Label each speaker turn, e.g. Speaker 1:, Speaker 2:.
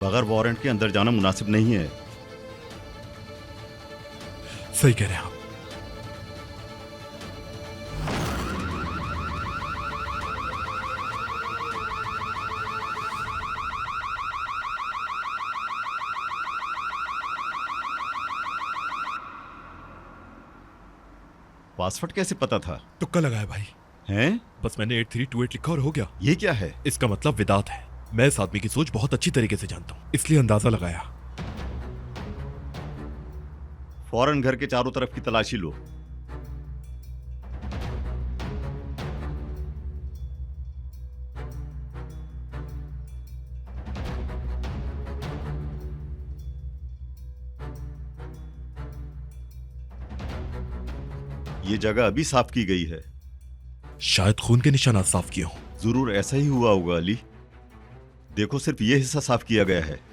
Speaker 1: बगैर वारंट के अंदर जाना मुनासिब नहीं है।
Speaker 2: सही कह रहे हैं आप।
Speaker 1: पासवर्ड कैसे पता था?
Speaker 2: तुक्का लगाया भाई।
Speaker 1: हैं?
Speaker 2: बस मैंने 8328 लिखा और हो गया।
Speaker 1: ये क्या है?
Speaker 2: इसका मतलब विदात है। मैं इस आदमी की सोच बहुत अच्छी तरीके से जानता हूँ, इसलिए अंदाजा लगाया।
Speaker 1: फौरन घर के चारों तरफ की तलाशी लो। ये जगह अभी साफ की गई है।
Speaker 2: शायद खून के निशानात साफ किए हों।
Speaker 1: जरूर ऐसा ही हुआ होगा अली। देखो, सिर्फ ये हिस्सा साफ किया गया है।